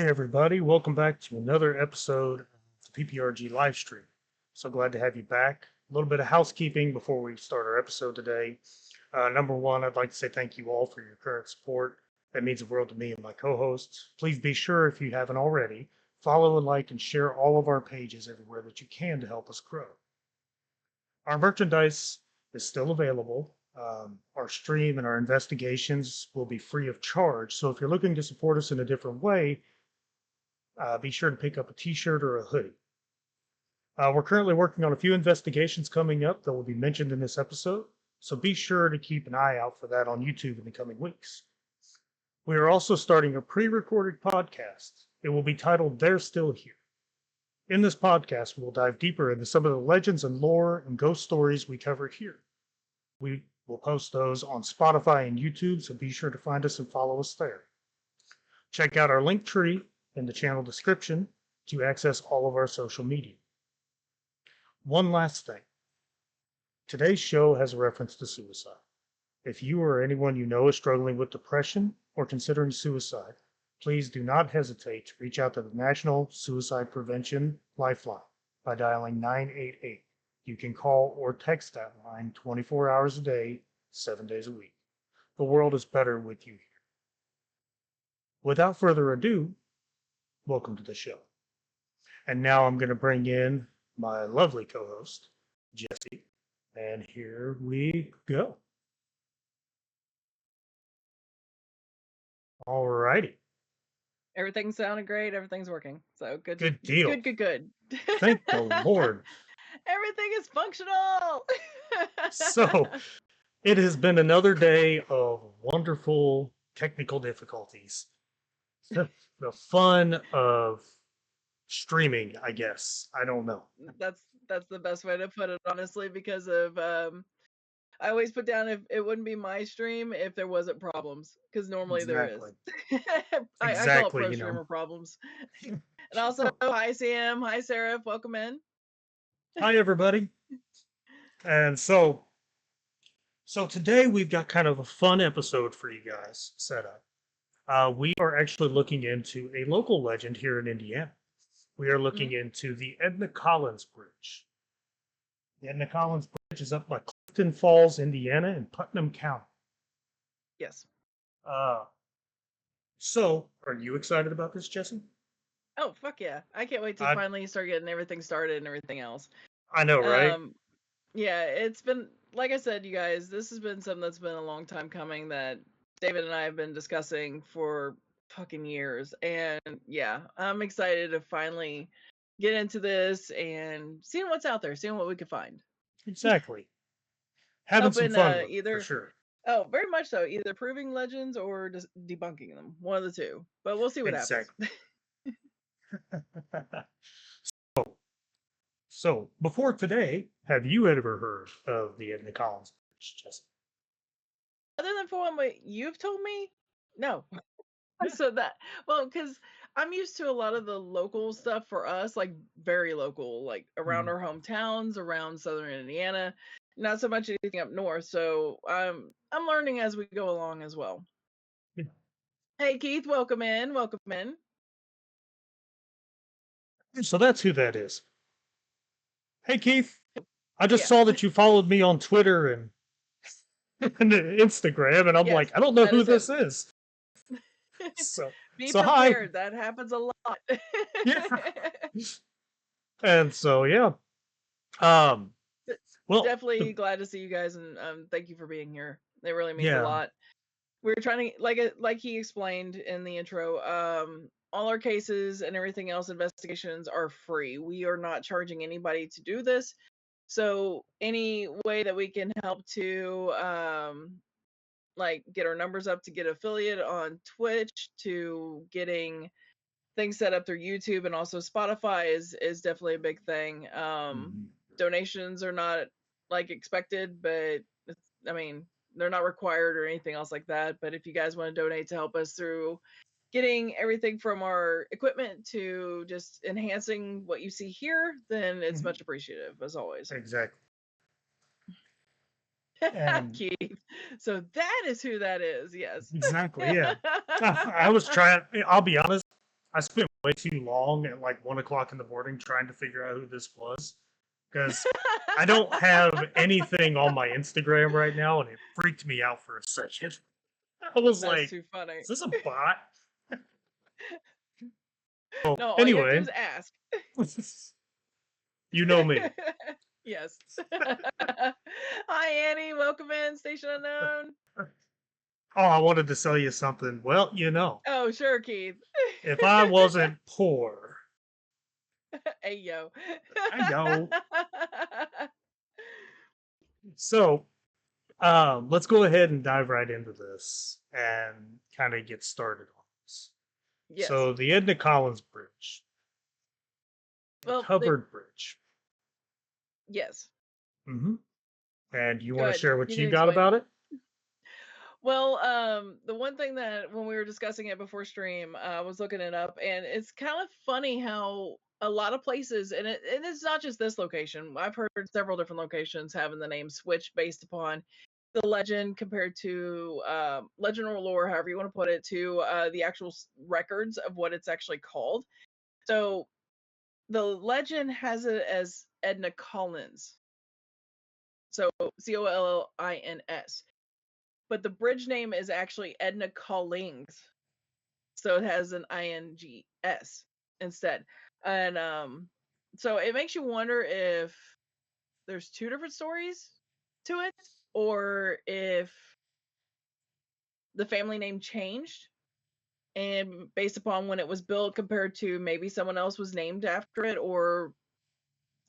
Hi, everybody. Welcome back to another episode of the PPRG LiveStream. So glad to have you back. A little bit of housekeeping before we start our episode today. Number one, I'd like to say thank you all for your current support. That means the world to me and my co hosts. Please be sure, if you haven't already, follow and like and share all of our pages everywhere that you can to help us grow. Our merchandise is still available. Our stream and our investigations will be free of charge. So if you're looking to support us in a different way, be sure to pick up a t-shirt or a hoodie. We're currently working on a few investigations coming up that will be mentioned in this episode, so be sure to keep an eye out for that on YouTube in the coming weeks. We are also starting a pre-recorded podcast. It will be titled They're Still Here. In this podcast, we will dive deeper into some of the legends and lore and ghost stories we cover here. We will post those on Spotify and YouTube, so be sure to find us and follow us there. Check out our link tree in the channel description to access all of our social media. One last thing. Today's show has a reference to suicide. If you or anyone you know is struggling with depression or considering suicide, please do not hesitate to reach out to the National Suicide Prevention Lifeline by dialing 988. You can call or text that line 24 hours a day, 7 days a week. The world is better with you here. Without further ado, welcome to the show. And now I'm going to bring in my lovely co-host, Jesse. And here we go. All righty. Everything sounded great. Everything's working. So good. Good deal. Good. Thank the Lord. Everything is functional. So it has been another day of wonderful technical difficulties. The fun of streaming, I guess. I don't know. That's the best way to put it, honestly, because of I always put down if it wouldn't be my stream if there wasn't problems, because normally Exactly. there is. I call it pro streamer problems. And also, hi Sam, hi Sarah, welcome in. Hi everybody. And so today we've got kind of a fun episode for you guys set up. We are actually looking into a local legend here in Indiana. We are looking into the Edna Collins Bridge. The Edna Collins Bridge is up by Clifton Falls, Indiana, in Putnam County. Yes. So, are you excited about this, Jesse? Oh, fuck yeah. I can't wait to finally start getting everything started and everything else. I know, right? Yeah, it's been, like I said, you guys, this has been something that's been a long time coming that David and I have been discussing for fucking years. And yeah, I'm excited to finally get into this and seeing what's out there, seeing what we can find. Exactly. Having some fun with it, for sure. Oh, very much so. Either proving legends or just debunking them. One of the two. But we'll see what happens. So, before today, have you ever heard of the Edna Collins Bridge, Jesse? Other than for what you've told me, no. Yeah. So because I'm used to a lot of the local stuff for us, like very local, like around our hometowns, around southern Indiana, not so much anything up north. So I'm learning as we go along as well. Yeah. Hey Keith, welcome in. So that's who that is. Hey Keith, I just saw that you followed me on Twitter and Instagram, and I'm like, I don't know who this is. So be prepared. Hi. That happens a lot. Yeah. And so well, definitely glad to see you guys, and thank you for being here. It really means a lot. We're trying to, like he explained in the intro, all our cases and everything else, investigations are free. We are not charging anybody to do this. So any way that we can help to get our numbers up, to get affiliate on Twitch, to getting things set up through YouTube and also Spotify is definitely a big thing. Donations are not expected, but they're not required or anything else like that. But if you guys want to donate to help us through getting everything from our equipment to just enhancing what you see here, then it's much appreciative, as always. Exactly. Keith. So that is who that is. Yes. Exactly. Yeah. I was trying. I'll be honest. I spent way too long at like 1 o'clock in the morning trying to figure out who this was because I don't have anything on my Instagram right now, and it freaked me out for a second. I was That's like, too funny. "Is this a bot?" No, all you have to do Anyway, is ask. you know me. Yes. Hi, Annie. Welcome in, Station Unknown. Oh, I wanted to sell you something. Well, Oh, sure, Keith. if I wasn't poor, Hey, yo. I know. So, let's go ahead and dive right into this and kind of get started on this. Yes. So, the Edna Collins Bridge, Well, covered bridge. yes. Mm-hmm. And you Go want to ahead. share what You you can got explain. about it? Well, the one thing that when we were discussing it before stream, I was looking it up, and it's kind of funny how a lot of places, and it's not just this location. I've heard several different locations having the name switch based upon the legend compared to legend or lore, however you want to put it, to the actual records of what it's actually called. So the legend has it as Edna Collins, so Collins, but the bridge name is actually Edna Collings, so it has an ings instead. And so it makes you wonder if there's two different stories to it, or if the family name changed and based upon when it was built compared to maybe someone else was named after it, or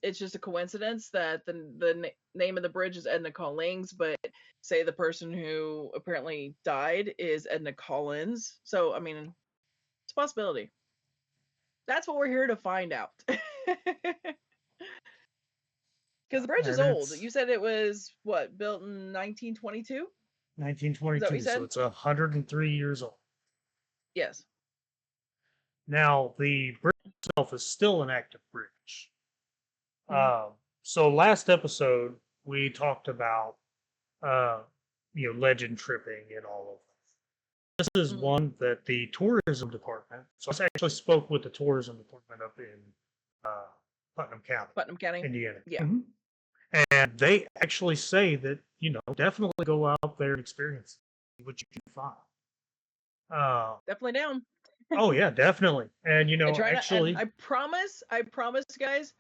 it's just a coincidence that the name of the bridge is Edna Collings, but say the person who apparently died is Edna Collins. So I mean, it's a possibility. That's what we're here to find out. Because the bridge is And old. it's You said it was what, built in 1922? Is that what you 1922, so said? it's 103 years old. Yes. Now, the bridge itself is still an active bridge. Mhm. So last episode we talked about legend tripping and all of that. This is Mhm. one that the tourism department. So I actually spoke with the tourism department up in uh, Putnam County, Putnam County. Indiana. Yeah. And they actually say that definitely go out there and experience what you can find. Definitely down. Oh yeah, definitely. And I try not, and actually, I promise, guys,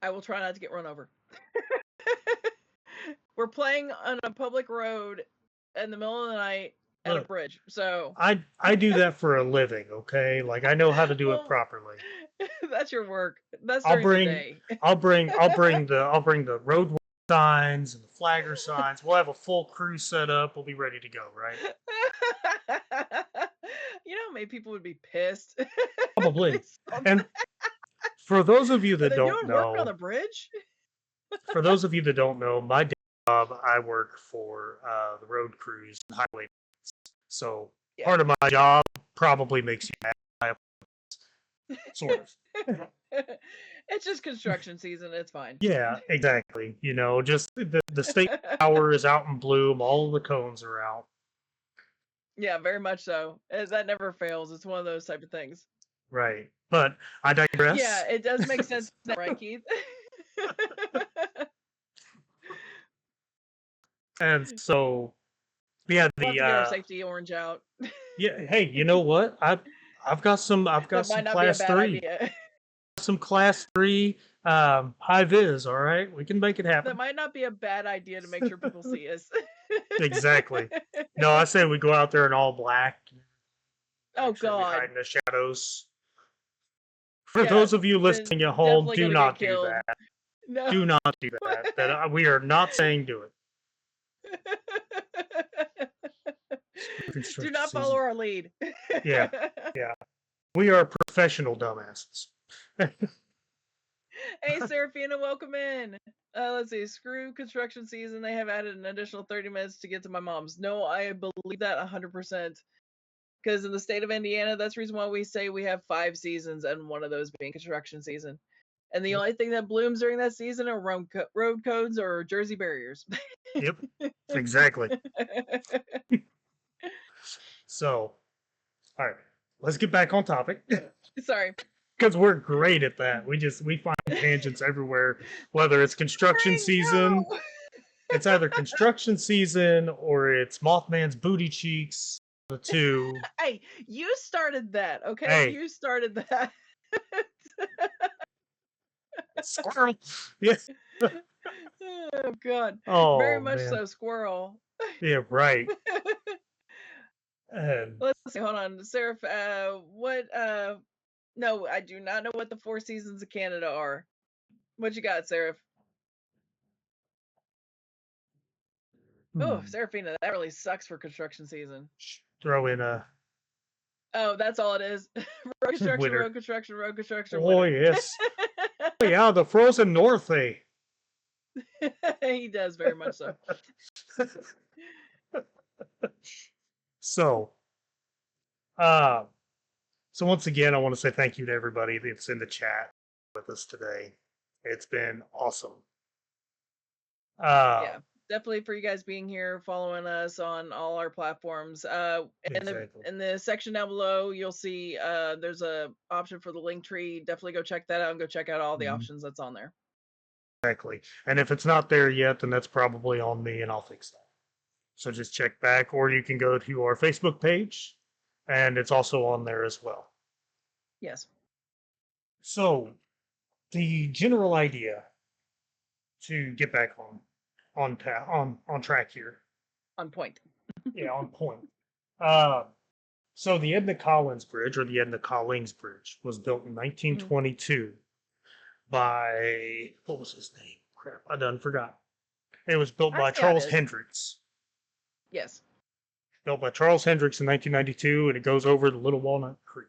I will try not to get run over. We're playing on a public road in the middle of the night at a look, bridge, so I do that for a living, okay? Like I know how to do it well, properly. that's your work. That's I'll during the bring day. I'll bring the road signs and the flagger signs. We'll have a full crew set up. We'll be ready to go, right? You know how many people would be pissed? Probably. They saw And that. for those of you Are that they don't doing work on the know, bridge? my day job, I work for the road crews and highway. So Yeah. part of my job probably makes you mad, sort of. It's just construction season. It's fine. Yeah, exactly. Just the state tower is out in bloom. All of the cones are out. Yeah, very much so. That never fails. It's one of those type of things. Right. But I Yeah, digress. it does make sense now, right, Keith? And so, yeah, We'll have to get our safety orange out. hey, you know what? I've got some That might not be a bad idea. some class 3 high vis, all right? We can make it That happen. might not be a bad idea to make sure people see us. Exactly. No, I say we go out there in all black. Oh Make sure we hide God. in the shadows. For Yeah, those of you then listening at home, definitely do gonna get not do killed. that. No. Do not do that. We are not saying do it. Do not follow our lead. Yeah. We are professional dumbasses. Hey, Serafina, welcome in. Let's see. Screw construction season. They have added an additional 30 minutes to get to my mom's. No, I believe that 100%. Because in the state of Indiana, that's the reason why we say we have 5 seasons, and one of those being construction season. And the only thing that blooms during that season are road codes or Jersey barriers. Yep. Exactly. So, all right. let's get back on topic. Sorry. Because we're great at that. We find tangents everywhere, whether it's construction season. No. It's either construction season or it's Mothman's booty cheeks. The two. Hey, you started that, okay? Hey. You started that. Squirrel. Yes. Oh God. Oh, Very much man. so, squirrel. Yeah, right. And Let's see. Hold on, Seraph. What? No, I do not know what the Four Seasons of Canada are. What you got, Seraph? Oh, Seraphina, that really sucks for construction season. throw in a Oh, that's all it is. Road construction, winter. road construction, road construction. Oh, winter. yes. Oh, yeah, the frozen north, eh? He does very much so. So, so once again, I want to say thank you to everybody that's in the chat with us today. It's been awesome. Yeah, definitely for you guys being here, following us on all our platforms. Exactly. In the section down below, you'll see there's a option for the link tree. Definitely go check that out and go check out all the options that's on there. Exactly. And if it's not there yet, then that's probably on me and I'll fix that. So just check back, or you can go to our Facebook page and it's also on there as well. Yes. So the general idea to get back on track here. On point. Yeah, on point. So the Edna Collins Bridge, or the Edna Collings Bridge, was built in 1922 by, what was his name? Crap, I done forgot. It was built by Charles Hendricks. Yes. Built by Charles Hendricks in 1992, and it goes over the Little Walnut Creek.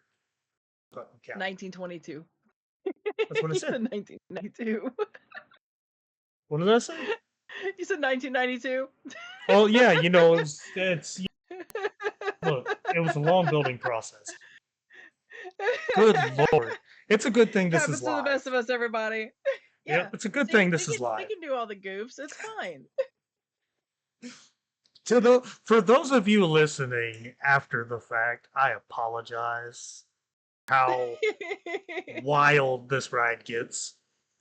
1922. That's what it said. 1992. What did I say? You said 1992. Well, yeah, you know, it's look, it was a long building process. Good Lord. It's a good thing this is live. Happens to the best of us, everybody. Yeah, yep, it's a good thing this is live. We can do all the goofs. It's fine. For those of you listening after the fact, I apologize how wild this ride gets.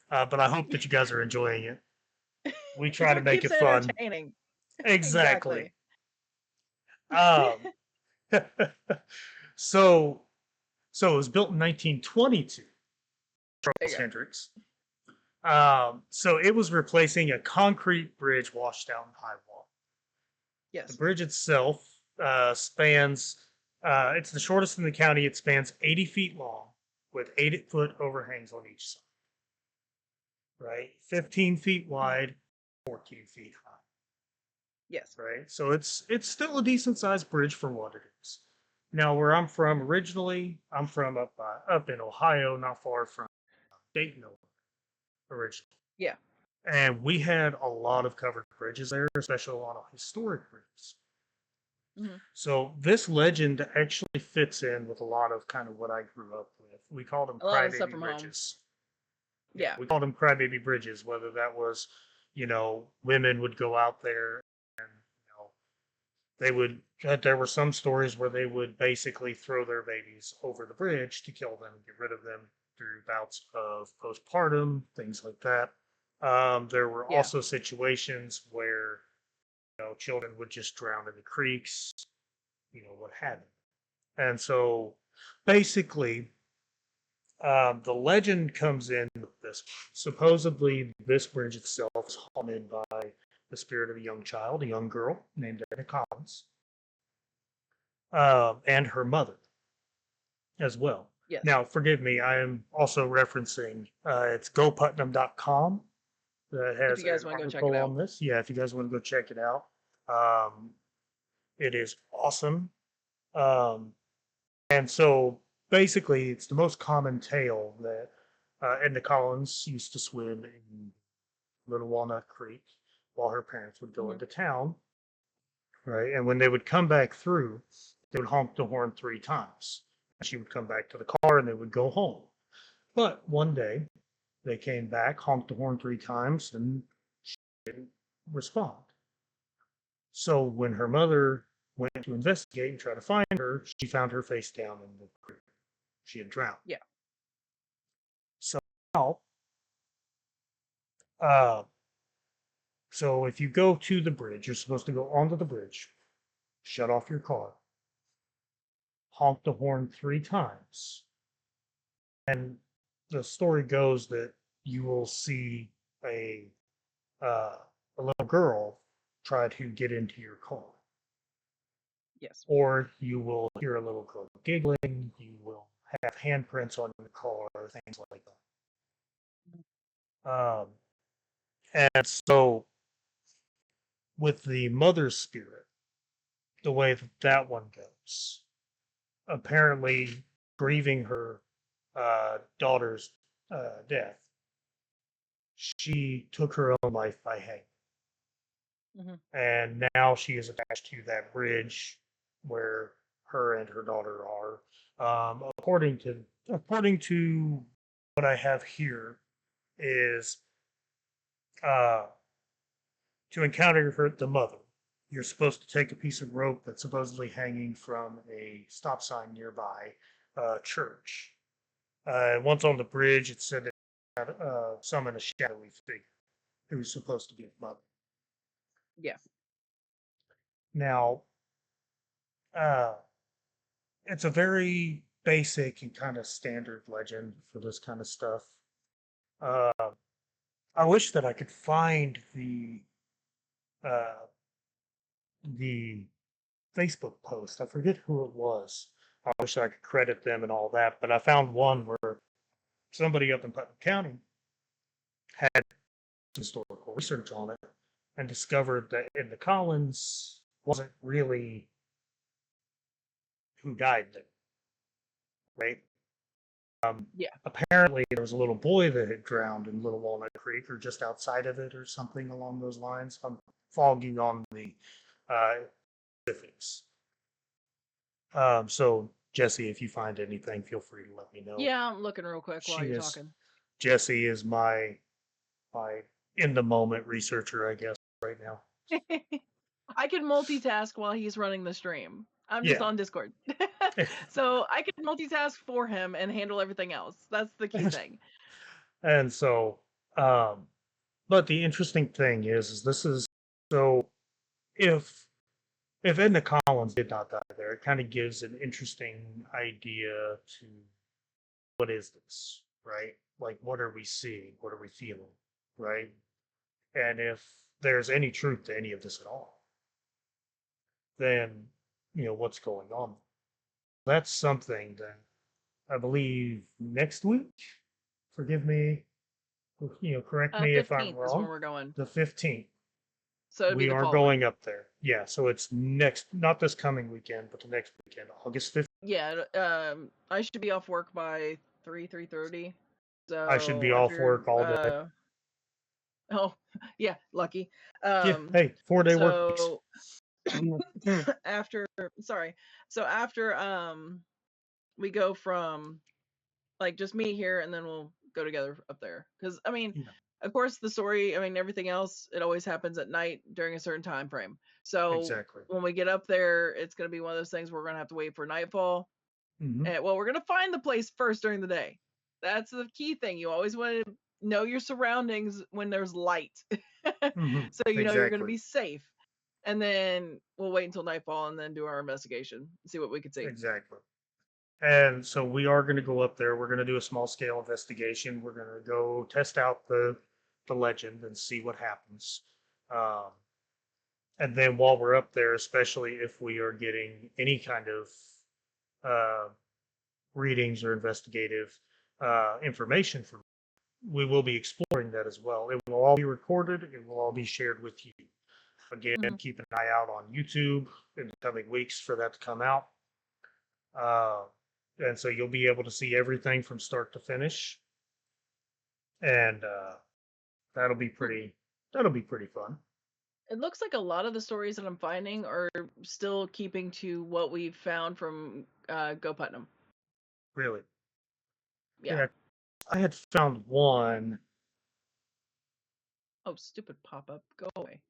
But I hope that you guys are enjoying it. We try to make it fun. Entertaining. Exactly. So it was built in 1922. Charles Hendricks. So it was replacing a concrete bridge washed out in high wall. Yes. The bridge itself spans, it's the shortest in the county. It spans 80 feet long with 8-foot overhangs on each side. Right? 15 feet wide, 14 feet high. Yes. Right? So it's still a decent sized bridge for what it is. Now, where I'm from originally, I'm from up in Ohio, not far from Dayton, originally. Yeah. And we had a lot of covered bridges there, especially a lot of historic bridges. So this legend actually fits in with a lot of kind of what I grew up with. We called them crybaby bridges. Yeah. We called them crybaby bridges, whether that was, you know, women would go out there and, you know, there were some stories where they would basically throw their babies over the bridge to kill them, get rid of them through bouts of postpartum, things like that. There were also situations where, you know, children would just drown in the creeks, you know, what have you. And so basically, the legend comes in with this. Supposedly, this bridge itself is haunted by the spirit of a young child, a young girl named Edna Collins, and her mother as well. Yes. Now, forgive me, I am also referencing, it's goputnam.com that has an article on this. Yeah, if you guys want to go check it out. It is awesome. And so basically, it's the most common tale that Edna Collins used to swim in Little Walnut Creek while her parents would go into town, right? And when they would come back through, they would honk the horn 3 times. She would come back to the car and they would go home. But one day, they came back, honked the horn 3 times, and she didn't respond. So when her mother went to investigate and try to find her, she found her face down in the creek. She had drowned. Yeah. So now, uh, so if you go to the bridge, you're supposed to go onto the bridge, shut off your car, honk the horn 3 times, and the story goes that you will see a uh, a little girl try to get into your car. Yes. Or you will hear a little girl giggling. You will have handprints on the car, things like that. And so, with the mother spirit, the way that that one goes, apparently grieving her daughter's death, she took her own life by hanging. Mm-hmm. And now she is attached to that bridge where her and her daughter are. According to what I have here, is uh, to encounter the mother. You're supposed to take a piece of rope that's supposedly hanging from a stop sign nearby church. Once on the bridge, it said it had summoned a shadowy figure who was supposed to be the mother. Yeah. Now, uh, it's a very basic and kind of standard legend for this kind of stuff. Uh, I wish that I could find uh, the Facebook post. I forget who it was. I wish I could credit them and all that, but I found one where somebody up in Putnam County had historical research on it and discovered that in the Collins wasn't really who died there, right? Yeah. Apparently, there was a little boy that had drowned in Little Walnut Creek or just outside of it or something along those lines. I'm fogging on the uh, specifics. So, Jesse, if you find anything, feel free to let me know. Yeah, I'm looking real quick while She you're is talking. Jesse is my in the moment researcher, I guess, right now. I can multitask while he's running the stream. I'm just Yeah. on Discord. So I can multitask for him and handle everything else. That's the key thing. And so, but the interesting thing is this is so if Edna Collins did not die there, it kind of gives an interesting idea to what is this, right? Like, what are we seeing? What are we feeling, right? And if there's any truth to any of this at all, then, what's going on? That's something that I believe next week, forgive me, correct me if I'm 15th is when wrong, we're going. the 15th, So it'd be we the are following. going up there. Yeah, so it's not this coming weekend, but the next weekend, August 15th. Yeah, I should be off work by 3:30. So I should be if off you're work all day. oh yeah, lucky. Yeah, hey, 4-day work weeks. So after we go from like just me here and then we'll go together up there because I mean Yeah, of course the story, I mean everything else, it always happens at night during a certain time frame. So exactly. when we get up there, it's going to be one of those things where we're going to have to wait for nightfall. Hmm. And well, we're going to find the place first during the day. That's the key thing. You always want to know your surroundings when there's light. Hmm. So you know you're going to Exactly. be safe. And then we'll wait until nightfall and then do our investigation, see what we can see. Exactly. And so we are going to go up there. We're going to do a small scale investigation. We're going to go test out the legend and see what happens. Um, and then while we're up there, especially if we are getting any kind of uh, readings or investigative information from, we will be exploring that as well. It will all be recorded. It will all be shared with you. Again, Mm-hmm. keep an eye out on YouTube in the coming weeks for that to come out. Uh, and so you'll be able to see everything from start to finish, and that'll be pretty. That'll be pretty fun. It looks like a lot of the stories that I'm finding are still keeping to what we've found from Go Putnam. Really. Yeah. Yeah, I had found one. Oh, stupid pop up. Go away.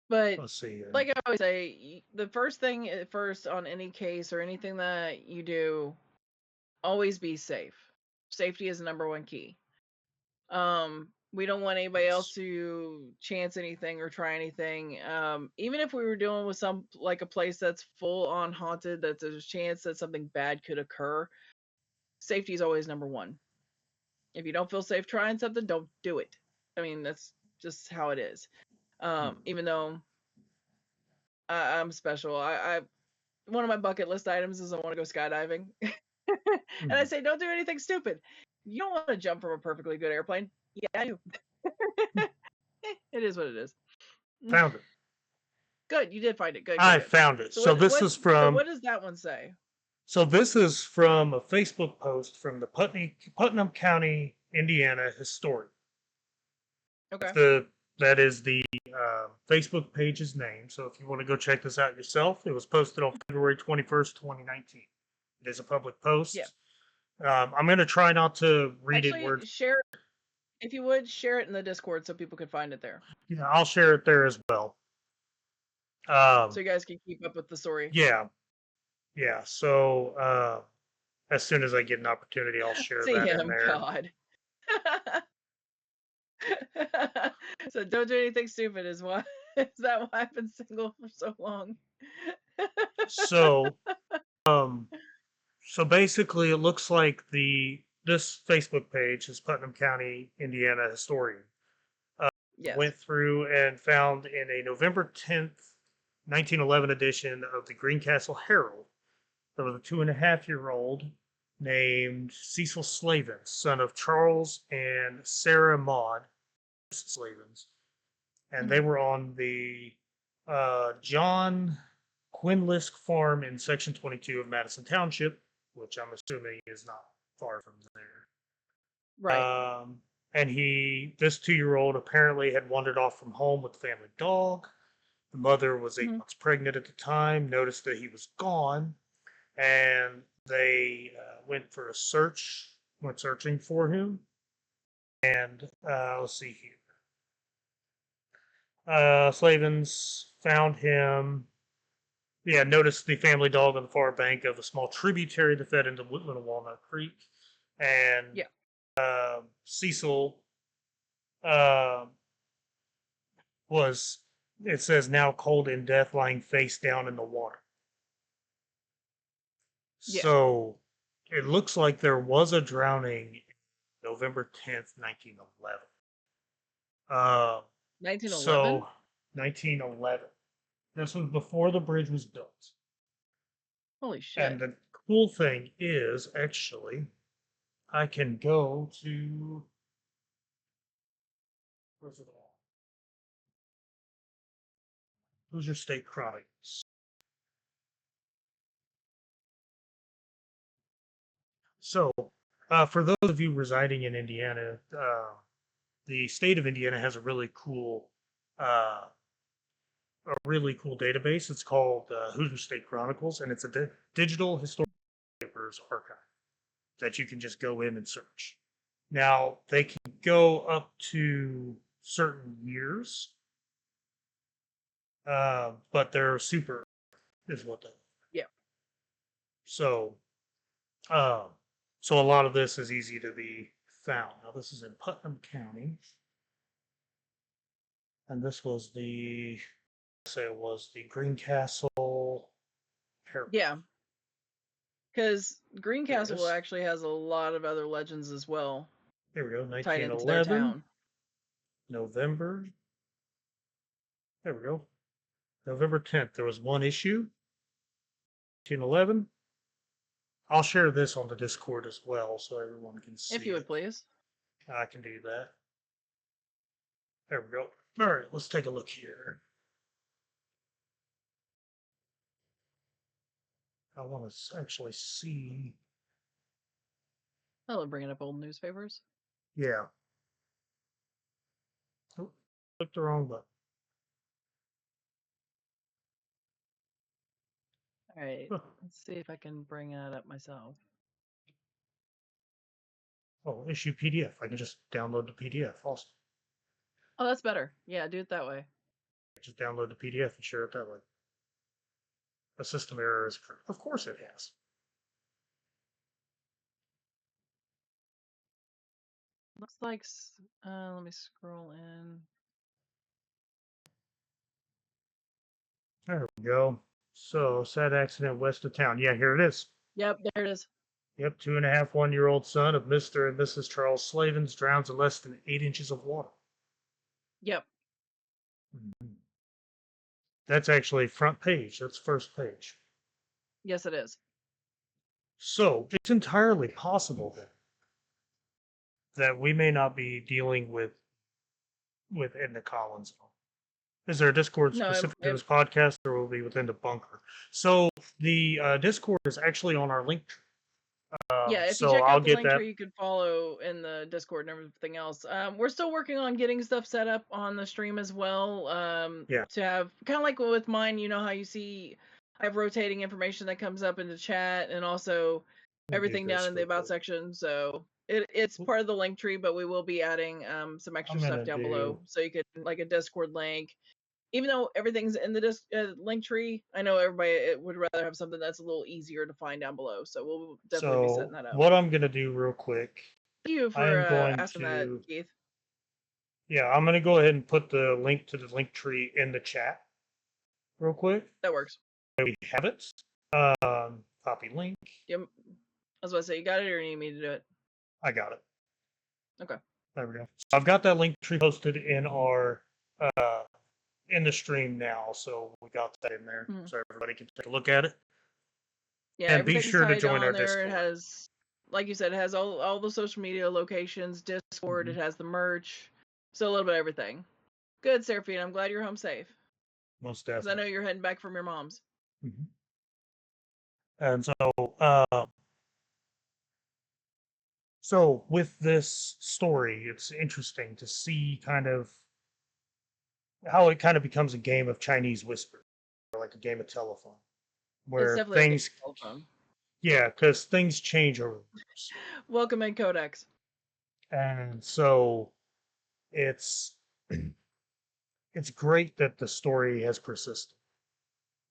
But Let's see. like I always say, the first thing first on any case or anything that you do, always be safe. Safety is the number one key. We don't want anybody else to chance anything or try anything. Even if we were dealing with some like a place that's full on haunted, that there's a chance that something bad could occur. Safety is always number one. If you don't feel safe trying something, don't do it. I mean, that's just how it is. Even though I'm special, I one of my bucket list items is I want to go skydiving, and I say don't do anything stupid. You don't want to jump from a perfectly good airplane. Yeah, I do. It is what it is. Found it. Good, you did find it. Good, good, I good. found it. So So what? this What? is So from. what does that one say? So this is from a Facebook post from the Putnam County, Indiana historian. Okay. That is the Facebook page's name. So if you want to go check this out yourself, it was posted on February 21st, 2019. It is a public post. Yeah. I'm going to try not to read Actually, it word. share it. If you would, share it in the Discord so people can find it there. Yeah, I'll share it there as well. So you guys can keep up with the story. Yeah. Yeah. So as soon as I get an opportunity, I'll share that in there. God. So don't do anything stupid is why is that why I've been single for so long. So so basically it looks like this Facebook page is Putnam County, Indiana historian. Yes. Went through and found in a November 10th, 1911 edition of the Greencastle Herald, there was a 2.5-year-old named Cecil Slavens, son of Charles and Sarah Maud Slavens. And they were on the John Quinlisk farm in Section 22 of Madison Township, which I'm assuming is not far from there. Right. And this 2-year-old apparently had wandered off from home with the family dog. The mother was 8 months pregnant at the time, noticed that he was gone, and they went searching for him. And let's see here. Slavens found him. Yeah, noticed the family dog on the far bank of a small tributary that fed into Little Walnut Creek. And Cecil was, it says, now cold in death, lying face down in the water. Yeah. So it looks like there was a drowning November 10th, 1911. 1911? So 1911. This was before the bridge was built. Holy shit. And the cool thing is, actually, I can go to. Where's it all? Who's your state chronicles? So, for those of you residing in Indiana, the state of Indiana has a really cool database. It's called Hoosier State Chronicles, and it's a digital historical papers archive that you can just go in and search. Now, they can go up to certain years, but they're super, is what they. Yeah. So, so a lot of this is easy to be found. Now, this is in Putnam County, and this was the Greencastle Herald. Yeah. Because Greencastle actually has a lot of other legends as well. Here we go, tied into their 1911, town. November. There we go. November 10th. There was one issue. 1911. I'll share this on the Discord as well so everyone can see. If you would please. I can do that. There we go. All right, let's take a look here. I want to actually see. I love bringing up old newspapers. Yeah. Oh, clicked the wrong button. All right, let's see if I can bring that up myself. Oh, issue PDF. I can just download the PDF also. Oh, that's better. Yeah, do it that way. just download the PDF and share it that way. A system error is occurred. Of course it has. Looks like, let me scroll in. There we go. So, sad accident west of town. Yeah, here it is. Yep, there it is. Yep, 2.5 1-year-old son of Mr. and Mrs. Charles Slavens drowns in less than 8 inches of water. Yep. Mhm. That's actually front page. That's first page. Yes, it is. So it's entirely possible then that we may not be dealing with Edna Collins. Is there a Discord No, specific to this podcast, or will it be within the bunker? So the Discord is actually on our link tree. yeah, if you So check I'll out the get link that. tree, you could follow in the Discord and everything else. We're still working on getting stuff set up on the stream as well. Yeah. To have kind of like with mine, you know how you see I have rotating information that comes up in the chat and also everything down in the about section. So it's part of the link tree, but we will be adding some extra stuff down below, so you could like a Discord link. Even though everything's in the link tree, I know everybody would rather have something that's a little easier to find down below. So we'll definitely be setting that up. What I'm going to do real quick. Thank you for asking that, Keith. Yeah, I'm going to go ahead and put the link to the link tree in the chat real quick. That works. We have it. Copy link. Yep. I was about to say, you got it, or you need me to do it? I got it. Okay. There we go. So I've got that link tree posted in our in the stream now, so we got that in there, so everybody can take a look at it. Yeah, and be sure to join our Discord. It has, like you said, it has all the social media locations, Discord. It has the merch, so a little bit of everything. Good, Seraphine. I'm glad you're home safe. Most definitely. Because I know you're heading back from your mom's. And so with this story, it's interesting to see kind of how it kind of becomes a game of Chinese whisper, or like a game of telephone, where things, yeah, because things change over years. Welcome in, Codex. And so it's great that the story has persisted,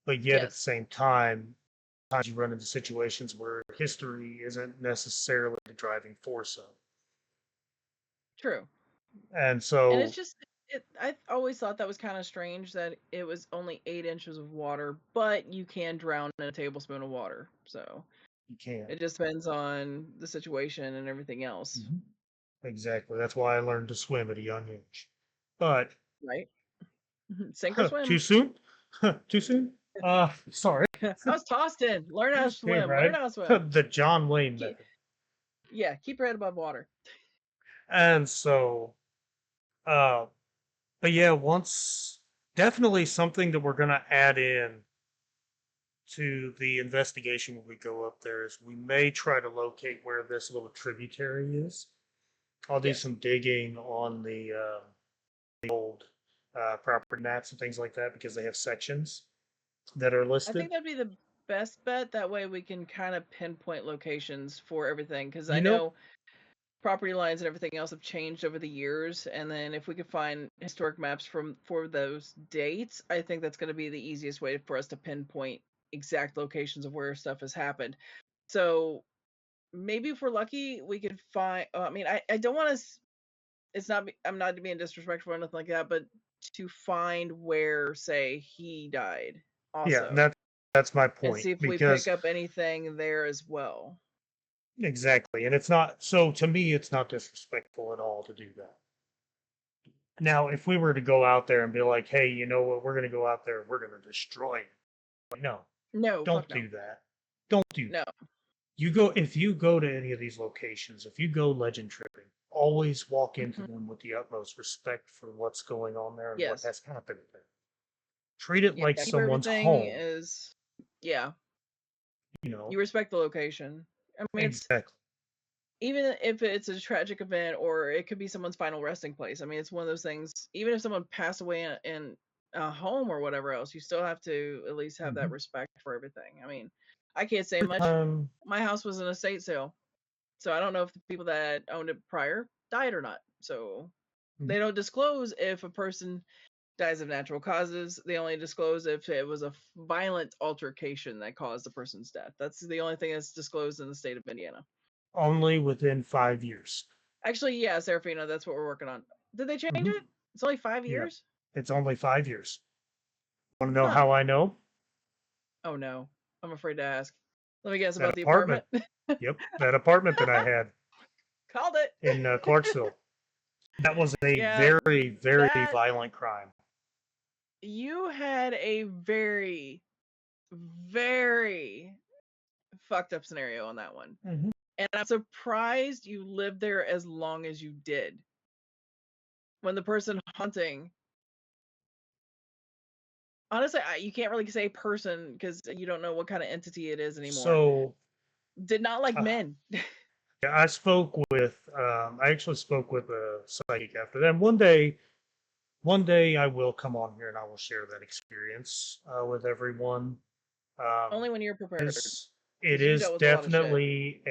but yet at the same time, sometimes you run into situations where history isn't necessarily the driving force of. True. And so, and it's just, I always thought that was kind of strange that it was only 8 inches of water, but you can drown in a tablespoon of water. So you can. It just depends on the situation and everything else. Exactly. That's why I learned to swim at a young age. But right, sink or swim. Too soon? Too soon? Sorry. I was tossed in. Learn how to swim. Yeah, right? Learn how to swim. The John Wayne method. Yeah, keep your head above water. And so, but yeah, definitely something that we're gonna add in to the investigation when we go up there is we may try to locate where this little tributary is. I'll do some digging on the old property maps and things like that, because they have sections that are listed. I think that'd be the best bet. That way we can kind of pinpoint locations for everything, because I know property lines and everything else have changed over the years, and then if we could find historic maps for those dates, I think that's going to be the easiest way for us to pinpoint exact locations of where stuff has happened. So maybe if we're lucky, we could find, I mean, I don't want to, I'm not being disrespectful or nothing like that, but to find where, say, he died also. Yeah, that's my point. And see if we pick up anything there as well. Exactly. And it's not, so to me, it's not disrespectful at all to do that. Now, if we were to go out there and be like, hey, you know what, we're going to go out there, we're going to destroy it. No, don't do that. Don't do that. If you go to any of these locations, if you go legend tripping, always walk into them with the utmost respect for what's going on there and what has happened there. Treat it like someone's home. You respect the location. I mean, exactly. Even if it's a tragic event, or it could be someone's final resting place. I mean, it's one of those things. Even if someone passed away in a home or whatever else, you still have to at least have that respect for everything. I mean, I can't say much. My house was an estate sale, so I don't know if the people that owned it prior died or not. So they don't disclose if a person dies of natural causes. They only disclose if it was a violent altercation that caused the person's death. That's the only thing that's disclosed in the state of Indiana. Only within 5 years. Actually, yeah, Serafina, that's what we're working on. Did they change it? It's only 5 Yeah, years? it's only 5 years. Want to know Huh. how I know? Oh no, I'm afraid to ask. Let me guess That about the apartment. apartment. Yep, that apartment that I had Called it. in Clarksville. That was a Yeah, very, very that violent crime. you had a very, very fucked up scenario on that one. Mm-hmm. And I'm surprised you lived there as long as you did. When the person haunting, honestly, you can't really say person because you don't know what kind of entity it is anymore. So, Did not like men. yeah, I actually spoke with a psychic after that. And one day I will come on here and I will share that experience with everyone. Only when you're prepared, It because you is dealt with a lot of shit. definitely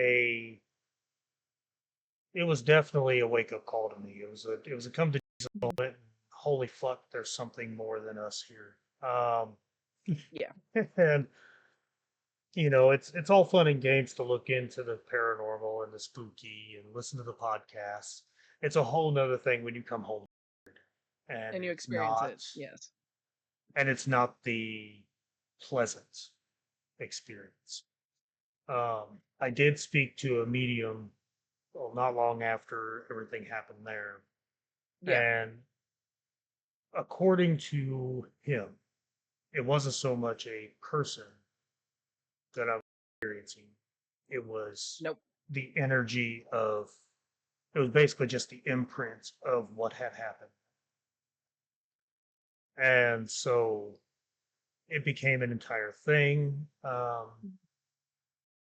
it was definitely a wake up call to me. It was a come to Jesus moment. Holy fuck, there's something more than us here. Yeah. And it's all fun and games to look into the paranormal and the spooky and listen to the podcasts. It's a whole nother thing when you come home and And you it's experience not it. Yes. the pleasant experience. I did speak to a medium, well, not long after everything happened there, Yeah. and according to him, it wasn't so much a person that I was experiencing. It was Nope. the energy of, it was basically just the imprint of what had happened. And so it became an entire thing.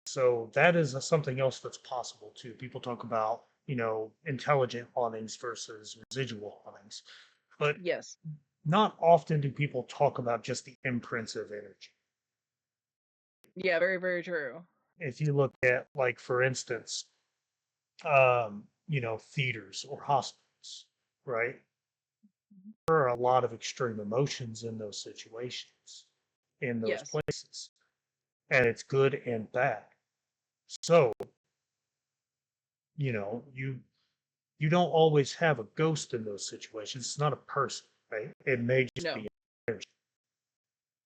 So that is something else that's possible too. People talk about, intelligent hauntings versus residual hauntings, but Yes. not often do people talk about just the imprints of energy. Yeah, very, very true. If you look at, like, for instance, theaters or hospitals, right? There are a lot of extreme emotions in those situations, in those Yes. places, and it's good and bad. So, you don't always have a ghost in those situations. It's not a person, right? It may just No. be energy.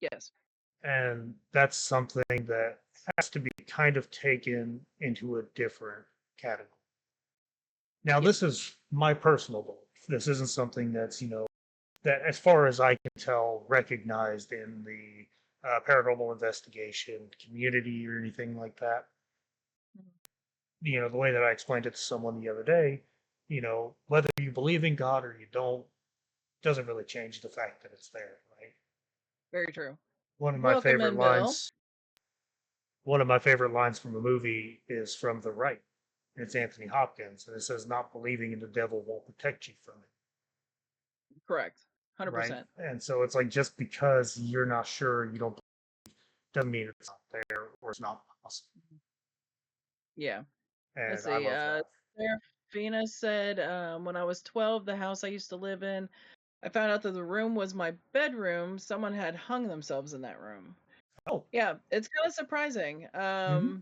Yes. And that's something that has to be kind of taken into a different category. Now, Yes. this is my personal belief. This isn't something that's, that, as far as I can tell, recognized in the paranormal investigation community or anything like that. The way that I explained it to someone the other day, whether you believe in God or you don't, doesn't really change the fact that it's there, right? Very true. One of my Welcome favorite in, Bill. lines, one of my favorite lines from a movie is from The Right. It's Anthony Hopkins, and it says, "Not believing in the devil won't protect you from it." Correct. Right? 100%. And so it's like, just because you're not sure, you don't, doesn't mean it's not there or it's not possible. Yeah. Let's And I see. love that. Serafina said, when I was 12, the house I used to live in, I found out that the room was my bedroom. Someone had hung themselves in that room. Oh. Yeah, it's kind of surprising. Mm-hmm.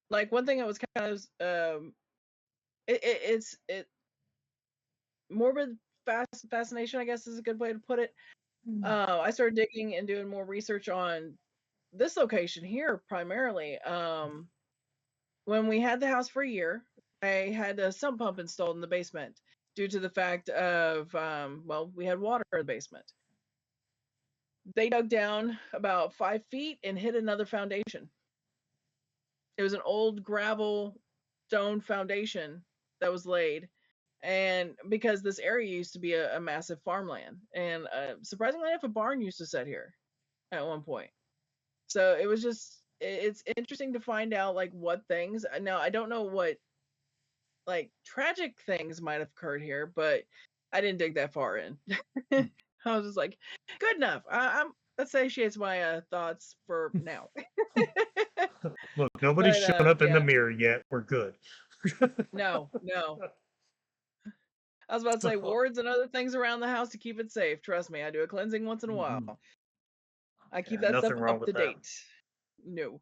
Like one thing that was kind of it's morbid fascination, I guess is a good way to put it. I started digging and doing more research on this location here primarily. When we had the house for a year, I had a sump pump installed in the basement due to the fact of, we had water in the basement. They dug down about 5 feet and hit another foundation. It was an old gravel stone foundation that was laid. And because this area used to be a massive farmland, and surprisingly enough, a barn used to sit here at one point. So it was just, it's interesting to find out like what things. Now I don't know what like tragic things might have occurred here, but I didn't dig that far in. I was just like, good enough. That satiates my thoughts for now. Look, nobody's But shown up in the yeah, mirror yet. We're good. no. I was about to say wards and other things around the house to keep it safe. Trust me, I do a cleansing once in a while. Mhm. I keep Yeah, that stuff nothing wrong up with to that. date. No.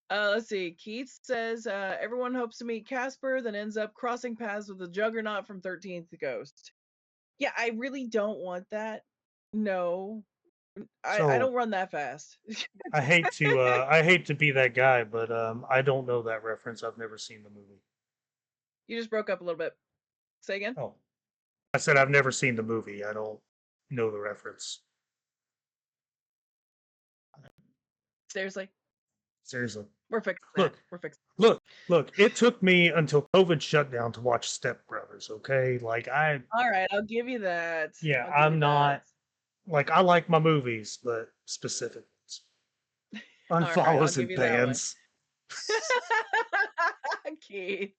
Let's see. Keith says everyone hopes to meet Casper, then ends up crossing paths with the Juggernaut from 13th Ghost. Yeah, I really don't want that. No. I So don't run that fast. I hate to be that guy, but I don't know that reference. I've never seen the movie. You just broke up a little bit. Say again? Oh, I said I've never seen the movie. I don't know the reference. Seriously? Seriously. We're fixing that. Look, We're fixing look. It took me until COVID shut down to watch Step Brothers. Okay, All right, I'll give you that. yeah, I'll give you I'm that. not I like my movies, but specific ones. All right, I'll Unfollows give and you that one. bans. Keith.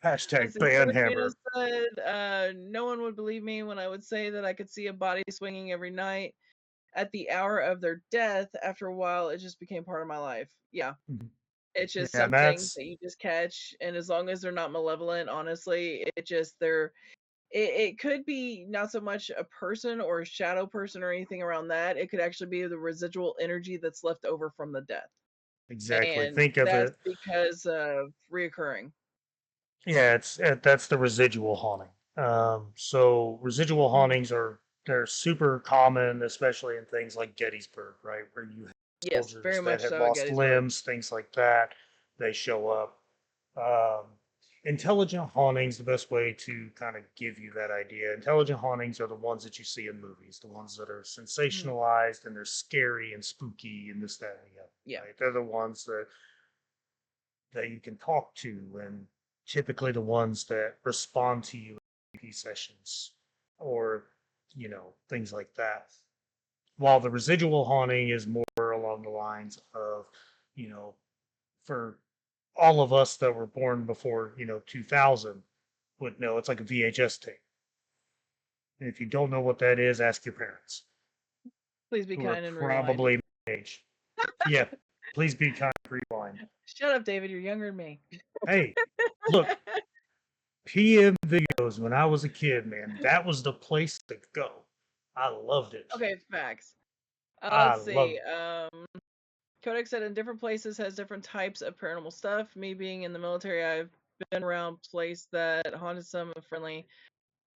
Hashtag Let's see. ban Serafina hammer. said, no one would believe me when I would say that I could see a body swinging every night at the hour of their death. After a while, it just became part of my life. Yeah. Mhm. It's just Yeah, and some things that's that you just catch. And as long as they're not malevolent, honestly, it could be not so much a person or a shadow person or anything around that. It could actually be the residual energy that's left over from the death. exactly. And Think of that's it. because of reoccurring. Yeah, that's the residual haunting. So residual Mhm. hauntings they're super common, especially in things like Gettysburg, right, where you have Yes, soldiers very that much have so at lost Gettysburg. limbs, things like that. They show up. Um, intelligent hauntings, the best way to kind of give you that idea. Intelligent hauntings are the ones that you see in movies, the ones that are Mhm. sensationalized and they're scary and spooky and this, that, and the other. Yeah. Right? They're the ones that you can talk to, and typically the ones that respond to you in EP sessions or things like that. While the residual haunting is more along the lines of, you know, for all of us that were born before 2000 would know, it's like a VHS tape. And if you don't know what that is, ask your parents, Please be who are kind and rewind. probably my age. Yeah, please be kind. Rewind. Shut up, David. You're younger than me. Hey, look, PM videos when I was a kid, man, that was the place to go. I loved it. Okay, facts. I Let's loved see. it. Kodak said in different places has different types of paranormal stuff. Me being in the military, I've been around place that haunted, some friendly,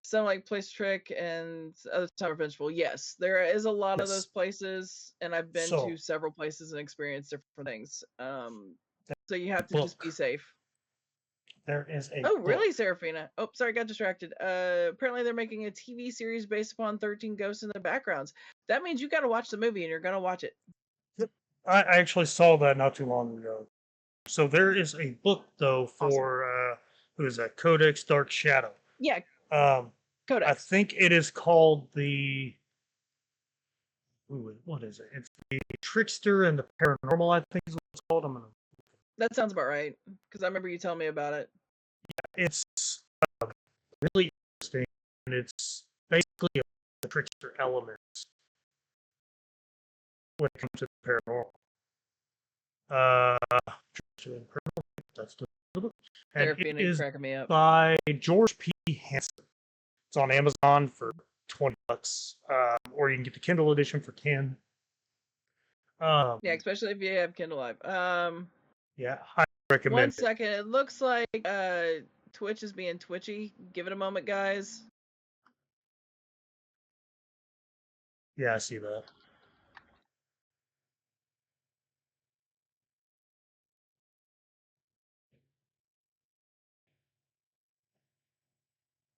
some like place trick, and other time revengeful. Yes, there is a lot of those Yes. places, and I've been to So, several places and experienced different things. that So you have to just be book, safe. there is a Oh, really, book. Serafina? Oh, sorry, got distracted. Apparently they're making a TV series based upon 13 ghosts in the backgrounds. That means you got to watch the movie, and you're gonna watch it. I actually saw that not too long ago. So there is a book though Awesome. for who is that? Codex Dark Shadow. Yeah, Um, I Codex. think it is called what is it? It's the Trickster and the Paranormal. I think is what it's called. That sounds about right. Because I remember you telling me about it. It's really interesting, and it's basically a trickster elements when it comes to the paranormal. Uh, that's the book, and it Serafina is cracking me up. by George P. Hansen. It's on Amazon for $20, or you can get the Kindle edition for 10. Yeah, especially if you have Kindle Live. Yeah, I One recommend it. second. It looks like Twitch is being twitchy. Give it a moment, guys. Yeah, I see that.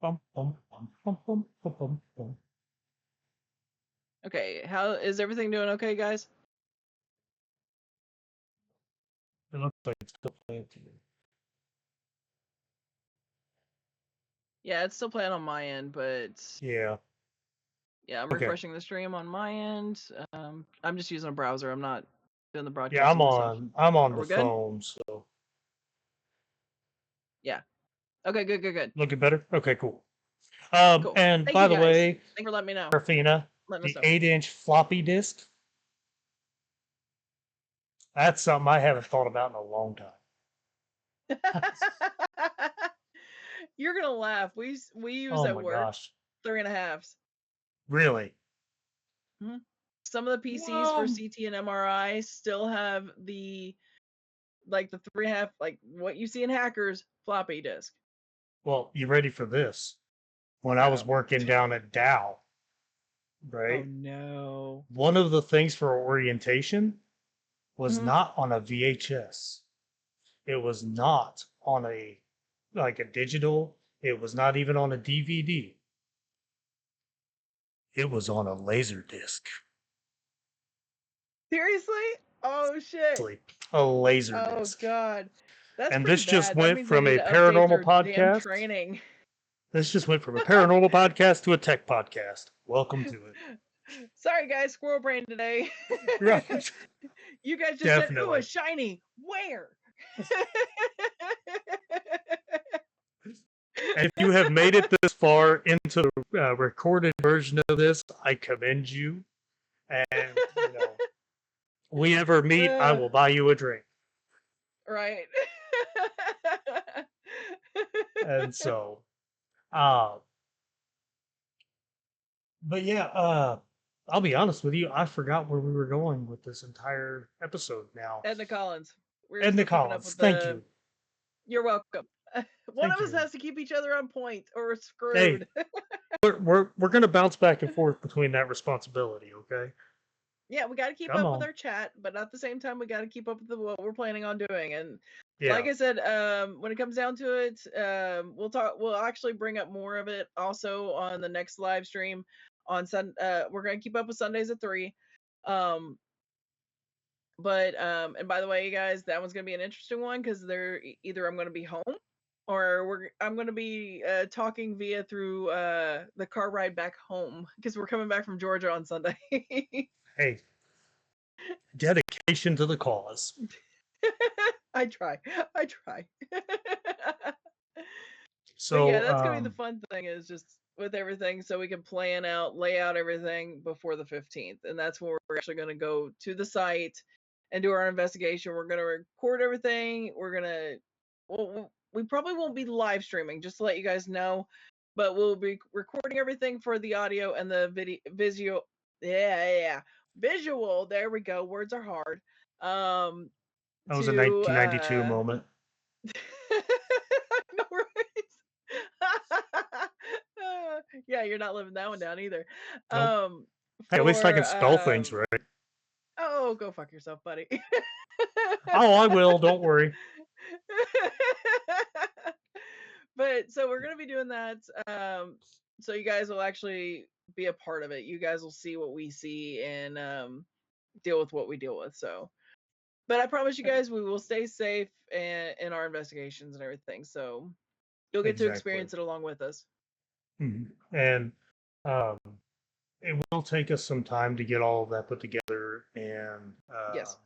Bum, bum, bum, bum, bum, bum, bum, bum. Okay, how is everything doing? Okay, guys. It looks like it's still playing to me. Yeah, it's still playing on my end, but Yeah. yeah, I'm Okay. refreshing the stream on my end. I'm just using a browser. I'm not doing the Yeah, broadcasting myself. I'm on Are the we good? phone, so Yeah. Okay, good, good, good. looking better. Okay, cool. Cool. And Thank by you the guys. way, Thanks for letting me know. Rafina, Letting us the know. 8-inch floppy disk, that's something I haven't thought about in a long time. You're gonna laugh. We use Oh at my work gosh. 3.5s. Really? Mhm. Some of the PCs for Well, CT and MRI still have the 3.5, like what you see in hackers floppy disk. well, you ready for this? When I was Oh. working down at Dow, Oh right? no. One of the things for orientation was Mhm. not on a VHS. It was not on a like a digital. It was not even on a DVD. It was on a laser disc. Seriously? Oh shit. Actually, a laser Oh disc. god. That's And pretty this just bad. That went means they from need a to update paranormal their damn podcast. training. This just went from a paranormal podcast to a tech podcast. Welcome to it. Sorry guys, squirrel brain today. Right. You guys just said, "Ooh, a Definitely. shiny." Where? And if you have made it this far into the recorded version of this, I commend you. And, we ever meet, I Uh, will buy you a drink. right. And so, uh, but yeah, I'll be honest with you, I forgot where we were going with this entire episode now. Edna Collins. We're Edna still keeping up Collins, with thank the. you. You're welcome. One Thank of us you. has to keep each other on point, or we're Hey, screwed. we're gonna bounce back and forth between that responsibility, okay? Yeah, we got to keep Come up with on. our chat, but at the same time, we got to keep up with what we're planning on doing. And like Yeah, I said, when it comes down to it, we'll talk. We'll actually bring up more of it also on the next live stream on Sun. We're gonna keep up with Sundays at 3. Um, but and by the way, you guys, that one's gonna be an interesting one because either I'm gonna be home or I'm gonna be talking via through the car ride back home because we're coming back from Georgia on Sunday. hey, dedication to the cause. I try. I try. But yeah, So, that's gonna be the fun thing is just with everything so we can lay out everything before the 15th. And that's when we're actually gonna go to the site and do our investigation. We're gonna record everything. We probably won't be live streaming, just to let you guys know, but we'll be recording everything for the audio and the visual. Yeah. Visual. There we go. Words are hard. Um that was a to 1992 moment. no yeah, you're not living that one down either. Nope. Um Hey, at least I can for spell things right. oh, go fuck yourself, buddy. Oh, I will. Don't worry. But so we're gonna be doing that. So you guys will actually be a part of it. You guys will see what we see and deal with what we deal with. So but I promise you guys we will stay safe in our investigations and everything. So you'll get to Exactly. experience it along with us. And um, it will take us some time to get all of that put together Yes.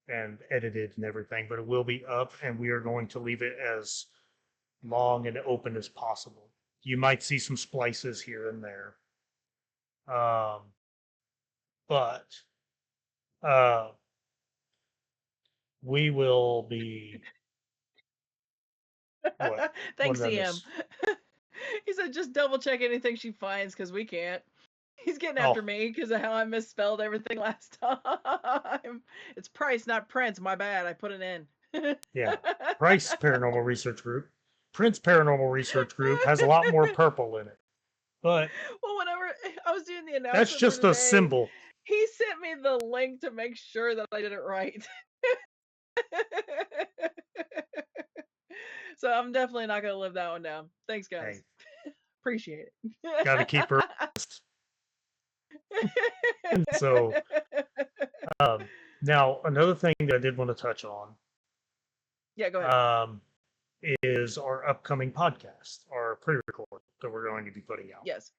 and edited and everything, but it will be up, and we are going to leave it as long and open as possible. You might see some splices here and there, but uh, we will be what? What Thanks, did I EM. miss? He said just double check anything she finds because we can't. He's getting after Oh, me because of how I misspelled everything last time. It's Price, not Prince. My bad. I put it in. yeah. Price Paranormal Research Group. Prince Paranormal Research Group has a lot more purple in it, but Well, whenever I was doing the that's announcement for just a today, symbol. he sent me the link to make sure that I did it right. So I'm definitely not gonna live that one down. Thanks, guys. Hey, Appreciate got to keep her it. honest. And so, now another thing that I did want to touch on Yeah, go ahead. um, is our upcoming podcast, our pre-record that we're going to be putting out. Yes.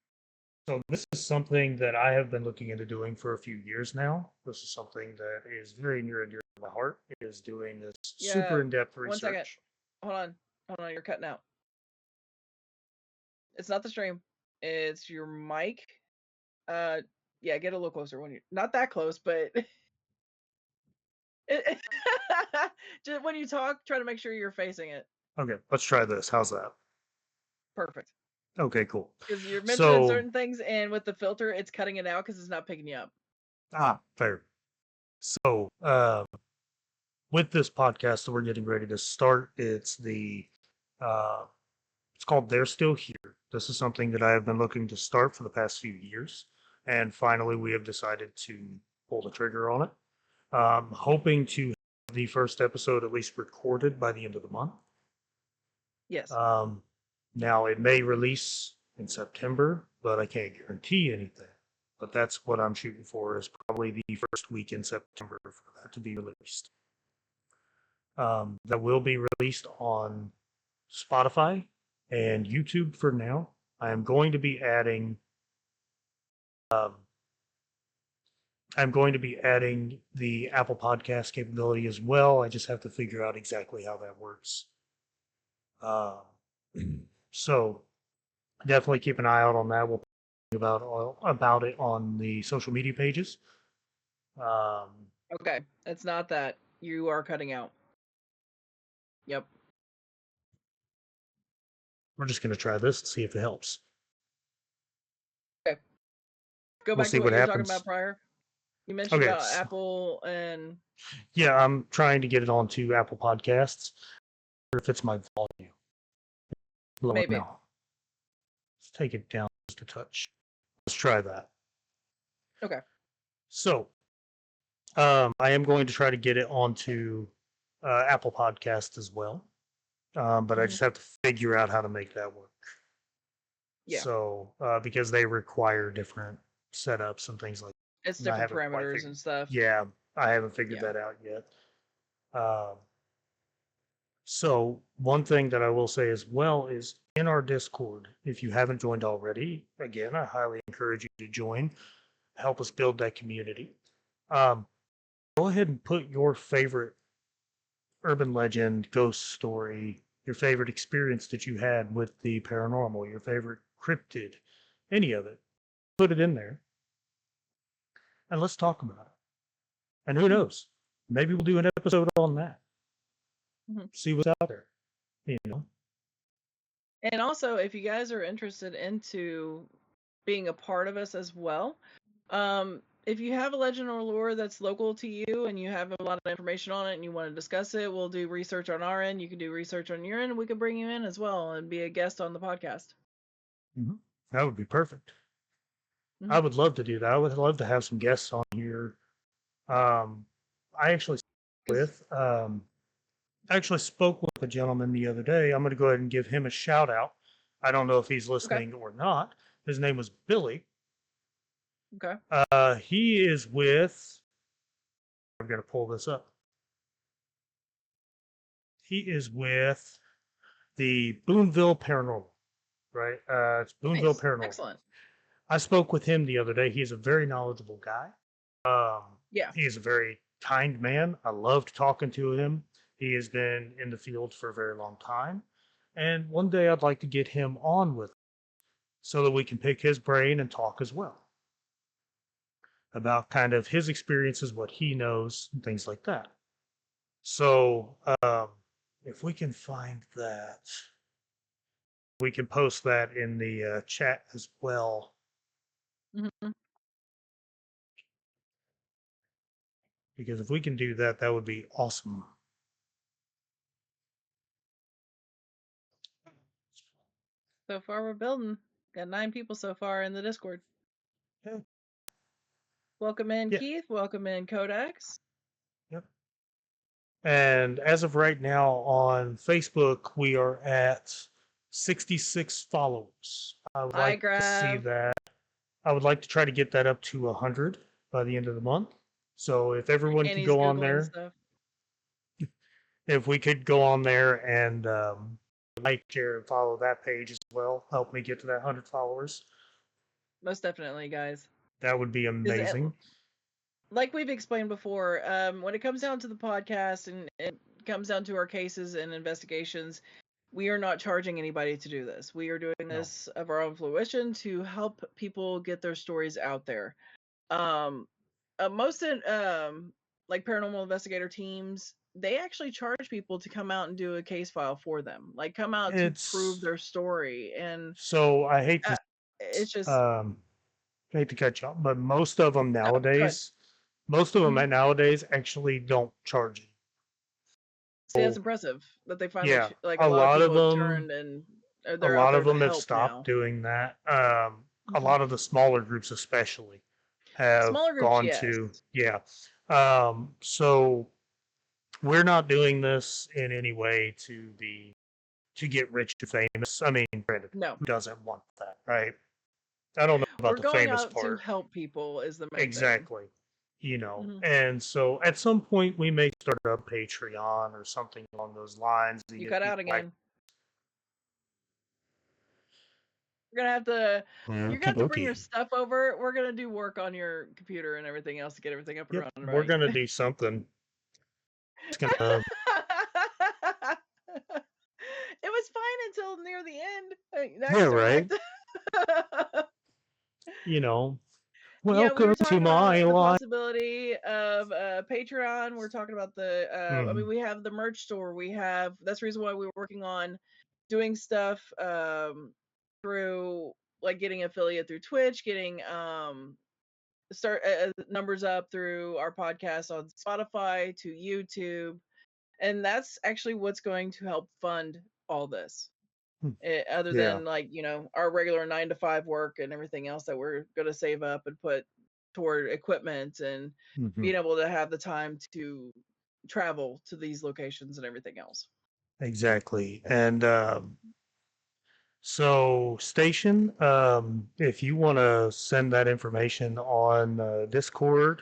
So this is something that I have been looking into doing for a few years now. This is something that is very near and dear to my heart. Is doing this Yeah. super in-depth 1 second. research. Hold on. Hold on. You're cutting out. It's not the stream. It's your mic. Yeah, get a little closer when you're not that close, but just when you talk, try to make sure you're facing it. Okay, let's try this. How's that? Perfect. Okay, cool. Because you're mentioning So, certain things, and with the filter, it's cutting it out because it's not picking you up. fair. So, with this podcast that we're getting ready to start, uh, it's called They're Still Here. This is something that I have been looking to start for the past few years, and finally we have decided to pull the trigger on it. Hoping to have the first episode at least recorded by the end of the month. Yes. Now it may release in September, but I can't guarantee anything. But that's what I'm shooting for, is probably the first week in September for that to be released. That will be released on Spotify and YouTube for now. I am going to be adding um, I'm going to be adding the Apple Podcast capability as well. I just have to figure out exactly how that works. Uh, so definitely keep an eye out on that. We'll talk about it on the social media pages. Um, Okay. It's not that. You are cutting out. Yep. we're just going to try this and see if it helps. Okay. Go We'll back to see what what you were talking happens. about prior. You mentioned Okay. about Apple and Yeah, I'm trying to get it onto Apple Podcasts. If it's my volume, low it maybe. now. Let's take it down just a touch. Let's try that. Okay. So, I am going to try to get it onto Apple Podcasts as well, but I Mhm. just have to figure out how to make that work. Yeah. So, because they require different setups and things like It's that, and I different haven't quite parameters figured. and stuff. Yeah, I haven't figured Yeah. that out yet. Um, so, one thing that I will say as well is in our Discord, if you haven't joined already, again, I highly encourage you to join, help us build that community. Um, Go ahead and put your favorite urban legend, ghost story, your favorite experience that you had with the paranormal, your favorite cryptid, any of it. Put it in there and let's talk about it. And who Mhm. knows? Maybe we'll do an episode on that. Mhm. See what's out there. You know? And also, if you guys are interested into being a part of us as well, if you have a legend or lore that's local to you and you have a lot of information on it and you want to discuss it, we'll do research on our end. You can do research on your end. We can bring you in as well and be a guest on the podcast. Mm-hmm. That would be perfect. Mm-hmm. I would love to do that. I would love to have some guests on here. Um, I actually Because with I actually spoke with a gentleman the other day. I'm going to go ahead and give him a shout out. I don't know if he's okay, listening or not. His name was Billy. okay, He is with. I'm going to pull this up. He is with the Boonville Paranormal, right? It's Boonville nice, Paranormal. excellent. I spoke with him the other day. He's a very knowledgeable guy. Yeah, He's a very kind man. I loved talking to him. He has been in the field for a very long time. And one day I'd like to get him on with so that we can pick his brain and talk as well about kind of his experiences, what he knows, and things like that. So, if we can find that, we can post that in the chat as well. hmm Because if we can do that, that would be awesome. so far we're building. Got 9 people so far in the Discord. Yeah. Welcome in, Yeah. Keith. Welcome in, Codex. Yep. And as of right now on Facebook, we are at 66 followers. I would I like to see grab that. I would like to try to get that up to 100 by the end of the month. So if everyone and could he's go on googling there, stuff. if we could go on there and like, share, and follow that page as well, help me get to that 100 followers. Most definitely, guys. That would be Because amazing. like we've explained before, when it comes down to the podcast and it comes down to our cases and investigations, we are not charging anybody to do this. We are doing No. this of our own fruition to help people get their stories out there. Most like paranormal investigator teams they actually charge people to come out and do a case file for them, like come out to prove It's their story. And so I uh, it's just hate to cut you off, but most of them no, go ahead. nowadays, most of them Mhm. nowadays actually don't charge you. See, that's So, impressive that they finally yeah, like a a lot of lot of people have them, turned and a they're out lot there of to them have help stopped now. doing that. A Mhm. lot of the smaller groups, especially, have Smaller groups, gone yes. to, yeah. So we're not doing this in any way to get rich and famous. I mean, granted, No, who doesn't want that, right? I don't know about we're the going famous out to part. help people is the main thing. Exactly. You know, Hmm. and so at some point we may start up Patreon or something along those lines and You get cut out people like, again. We're gonna have to. You're gonna have to bring your Kabuki. stuff over. We're gonna do work on your computer and everything else to get everything up and Yep, running we're right. gonna do something. It's gonna, It was fine until near the end. Now yeah, you're starting right. to act. You know, Yeah, we welcome were to talking my about the life. possibility of Patreon. We're talking about the. I mean, Mm, we have the merch store. We have. That's the reason why we were working on doing stuff through like getting affiliate through Twitch, getting start numbers up through our podcast on Spotify to YouTube, and that's actually what's going to help fund all this. mm, Other yeah, than like our regular 9 to 5 work and everything else that we're going to save up and put toward equipment and hmm, being able to have the time to travel to these locations and everything else. exactly. And so, Station, if you want to send that information on Discord,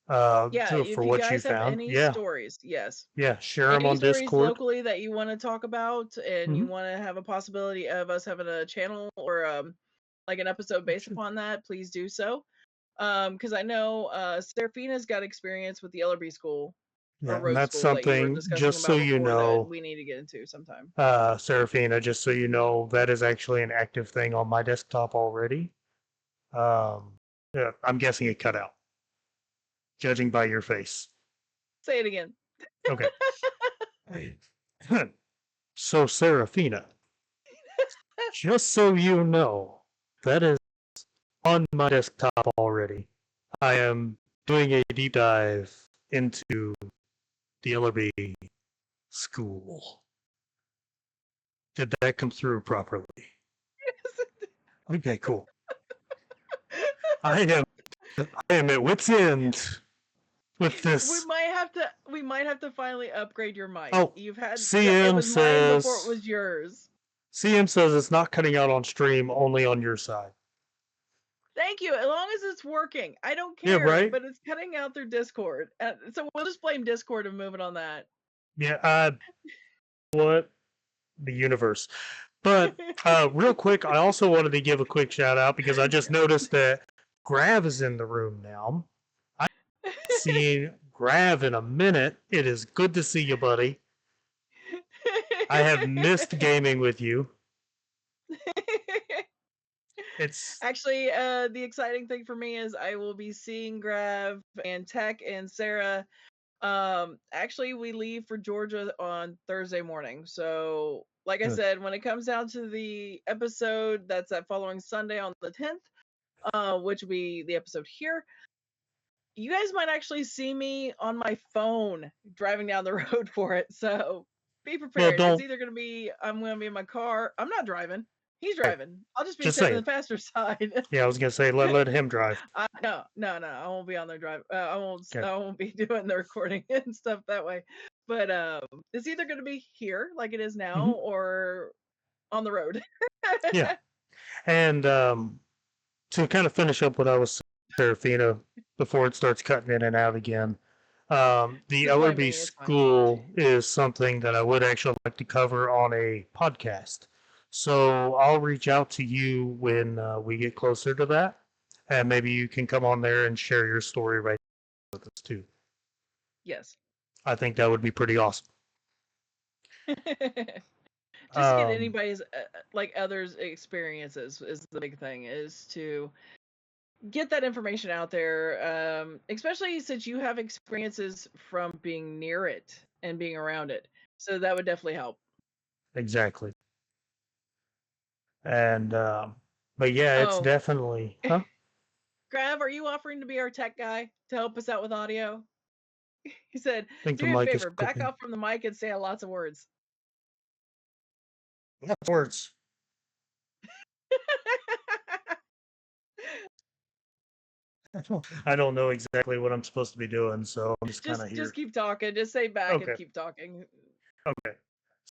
Yeah, for if you what you guys have found, any yeah, stories, yes. yeah, share them Any on stories Discord. locally that you want to talk about and you Hmm. want to have a possibility of us having a channel or like an episode based Sure. upon that, please do so. Because I know Seraphina's got experience with the LRB school or Yeah, and road that's school that you were something, discussing just so about you before that know, we need to get into sometime. Serafina, just so you know, that is actually an active thing on my desktop already. Yeah, I'm guessing it cut out, judging by your face. Say it again. Okay. So, Serafina, just so you know, that is on my desktop already. I am doing a deep dive into the LRB school. Did that come through properly? Okay, cool. I am I am at wit's end with we this. might have to finally upgrade your mic. Oh, You've had it CM was mine before it says was yours. CM says it's not cutting out on stream, only on your side. Thank you. As long as it's working, I don't Yeah, care. right. But it's cutting out through Discord, so we'll just blame Discord and move it on that. Yeah. What the universe? But real quick, I also wanted to give a quick shout out because I just noticed that Grav is in the room now. I haven't seen Grav in a minute. It is good to see you, buddy. I have missed gaming with you. It's Actually, the exciting thing for me is I will be seeing Grav and Tech and Sarah. Actually, we leave for Georgia on Thursday morning. So, like I said, when it comes down to the episode, that's that following Sunday on the 10th, which will be the episode here. You guys might actually see me on my phone driving down the road for it. So be well, prepared. It's don't. either going to be I'm going to be in my car. I'm not driving. He's Hey, driving. I'll just be just sitting in saying. the passenger side. Yeah, I was gonna say let him drive. No. I won't be on there drive. I won't. Okay. I won't be doing the recording and stuff that way. But it's either going to be here like it is now Hmm. or on the road. Yeah, and to kind of finish up what I was saying, Serafina, before it starts cutting in and out again. The Just blame LRB me. It's fine. school is something that I would actually like to cover on a podcast. So I'll reach out to you when we get closer to that, and maybe you can come on there and share your story right with us too. Yes. I think that would be pretty awesome. Just to get Um, anybody's like others experiences is the big thing, is to get that information out there, especially since you have experiences from being near it. and being around it. So that would definitely help. Exactly. And but yeah, it's Oh, definitely, huh? Grav, are you offering to be our tech guy to help us out with audio? He said, I think "Do the me a mic is favor, back clicking. off from the mic and say lots of words." That's words. I don't know exactly what I'm supposed to be doing, so I'm just kind of Just here. keep talking. Just say back and Okay. keep talking. Okay.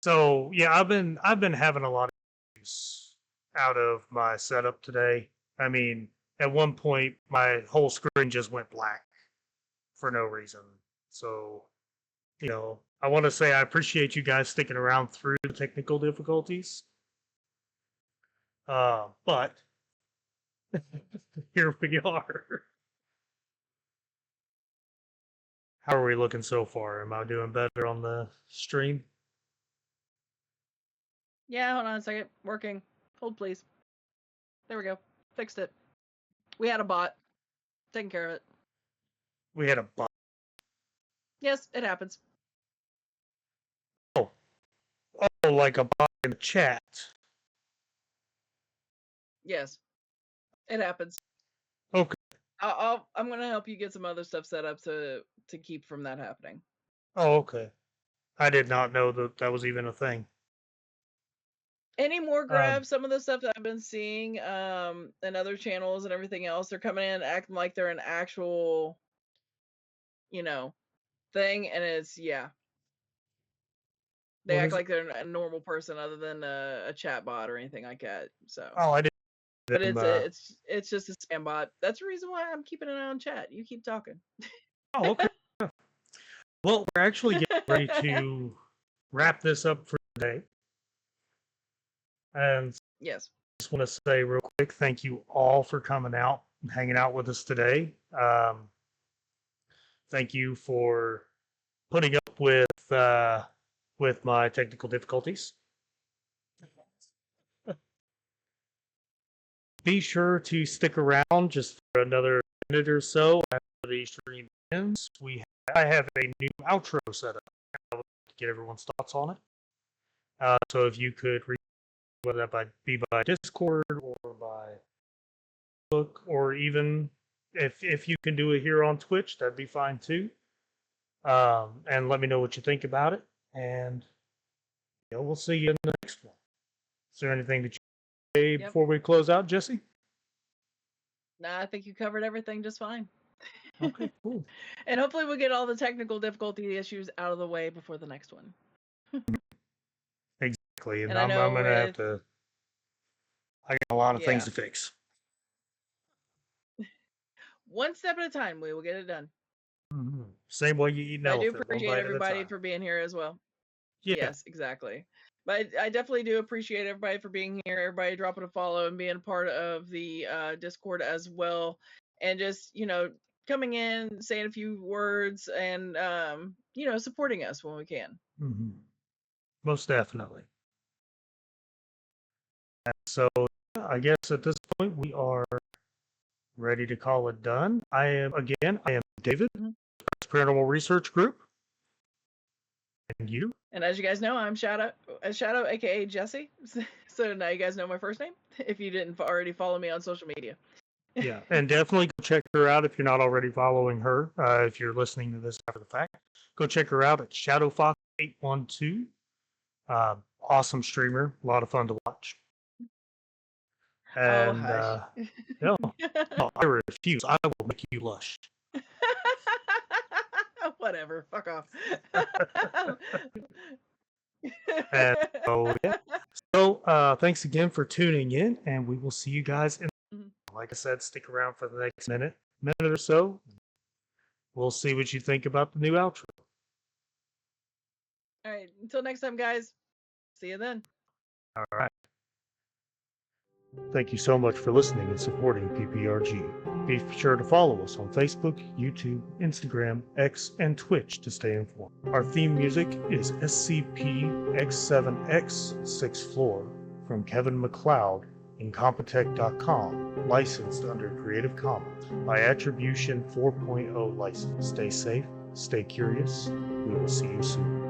So yeah, I've been having a lot of use out of my setup today. I mean, at one point my whole screen just went black for no reason. So, I want to say I appreciate you guys sticking around through the technical difficulties. But here we are. How are we looking so far? Am I doing better on the stream? Yeah, hold on a second. Working. Hold, please. There we go. Fixed it. We had a bot. Taking care of it. We had a bot. Yes, it happens. Oh, like a bot in the chat. Yes, it happens. Okay. I'm gonna help you get some other stuff set up to keep from that happening. Oh, okay. I did not know that that was even a thing. Any more Um, grabs? Some of the stuff that I've been seeing, and other channels and everything else, they're coming in acting like they're an actual, you know, thing, and it's yeah, they what act is it? like they're a normal person other than a chat bot or anything like that. So, Oh, I didn't. but Them, it's just a spam bot. That's the reason why I'm keeping an eye on chat. You keep talking. oh, okay. Well, we're actually getting ready to wrap this up for today. And Yes. just want to say real quick, thank you all for coming out and hanging out with us today. Thank you for putting up with my technical difficulties. Be sure to stick around just for another minute or so after the stream ends. I have a new outro set up. I would like to get everyone's thoughts on it. So if you could read whether that be by Discord or by book, or even if you can do it here on Twitch, that'd be fine too. And let me know what you think about it. And we'll see you in the next one. Is there anything that you say Yep. before we close out, Jesse? Nah, I think you covered everything just fine. Okay, cool. And hopefully we'll get all the technical difficulty issues out of the way before the next one. Exactly. And And I I'm know gonna have to. I got a lot of things yeah, to fix. one step at a time, we will get it done. Mm-hmm. Same way you eat an But I do elephant, one appreciate bite at a everybody time. for being here as well. Yeah. Yes, exactly. But I definitely do appreciate everybody for being here, everybody dropping a follow and being part of the Discord as well. And just, coming in, saying a few words and, supporting us when we can. Mm-hmm. Most definitely. And so I guess at this point we are ready to call it done. I am David, Paranormal Research Group. And you? And as you guys know, I'm Shadow, aka Jesse. So now you guys know my first name if you didn't already follow me on social media. Yeah, and definitely go check her out if you're not already following her. If you're listening to this after the fact, go check her out at ShadowFox812. Awesome streamer, a lot of fun to watch. Oh, And hush. no, I refuse. I will make you lush. Whatever. Fuck off. And so yeah. So thanks again for tuning in, and we will see you guys in. Like I said, stick around for the next minute or so. We'll see what you think about the new outro. All right. Until next time, guys. See you then. All right. Thank you so much for listening and supporting PPRG. Be sure to follow us on Facebook, YouTube, Instagram, X, and Twitch to stay informed. Our theme music is SCP-X7X 6th Floor from Kevin MacLeod, Incompetech.com, licensed under Creative Commons by Attribution 4.0 license. Stay safe, Stay curious. We will see you soon.